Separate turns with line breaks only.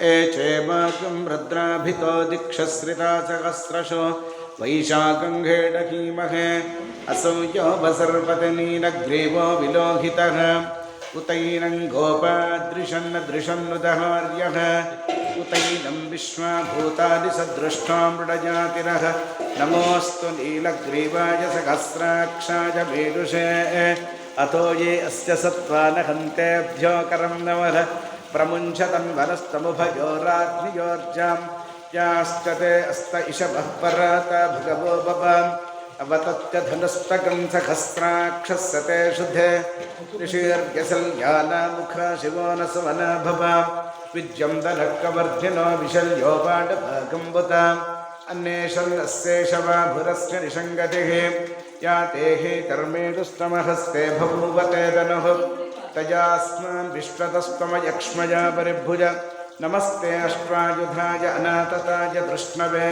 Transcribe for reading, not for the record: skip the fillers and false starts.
एचेमाकं रुद्राभितो दिक्षश्रिता सहस्रशो वैशाखं घेडकीमहे असौ यो वसर्पतिनीलग्रीवो विलोहितः उतैनं गोपादृशन्नदृशन्नुदहार्यः उतैनं विश्वाभूतादिसदृष्टां मृडजातिरः नमोऽस्तु नीलग्रीवाय सहस्राक्षाय मेरुषे अतो ये अस्य सत्त्वानहन्तेभ्यो करं नमः प्रमुञ्चतन्वनस्तमुभयोराग्नियोर्जां याश्च ते अस्त इषवः पराता भगवो बबाम् अवतत्यधनुस्तकं सहस्राक्षस्य ते शुद्धे ऋषिर्यसल्यानामुखा शिवो न सुवना भवां विद्यं दलक्कवर्धिनो विशल्यो पाण्डभागम्बुताम् अन्येषन्नस्येषवाभुरस्य निषङ्गतिः या ते हि कर्मेणुस्तमहस्ते बभूवते धनुः तयास्मान् विश्वतस्तमयक्ष्मया परिभुज नमस्ते अश्वायुधाय अनातताय कृष्णवे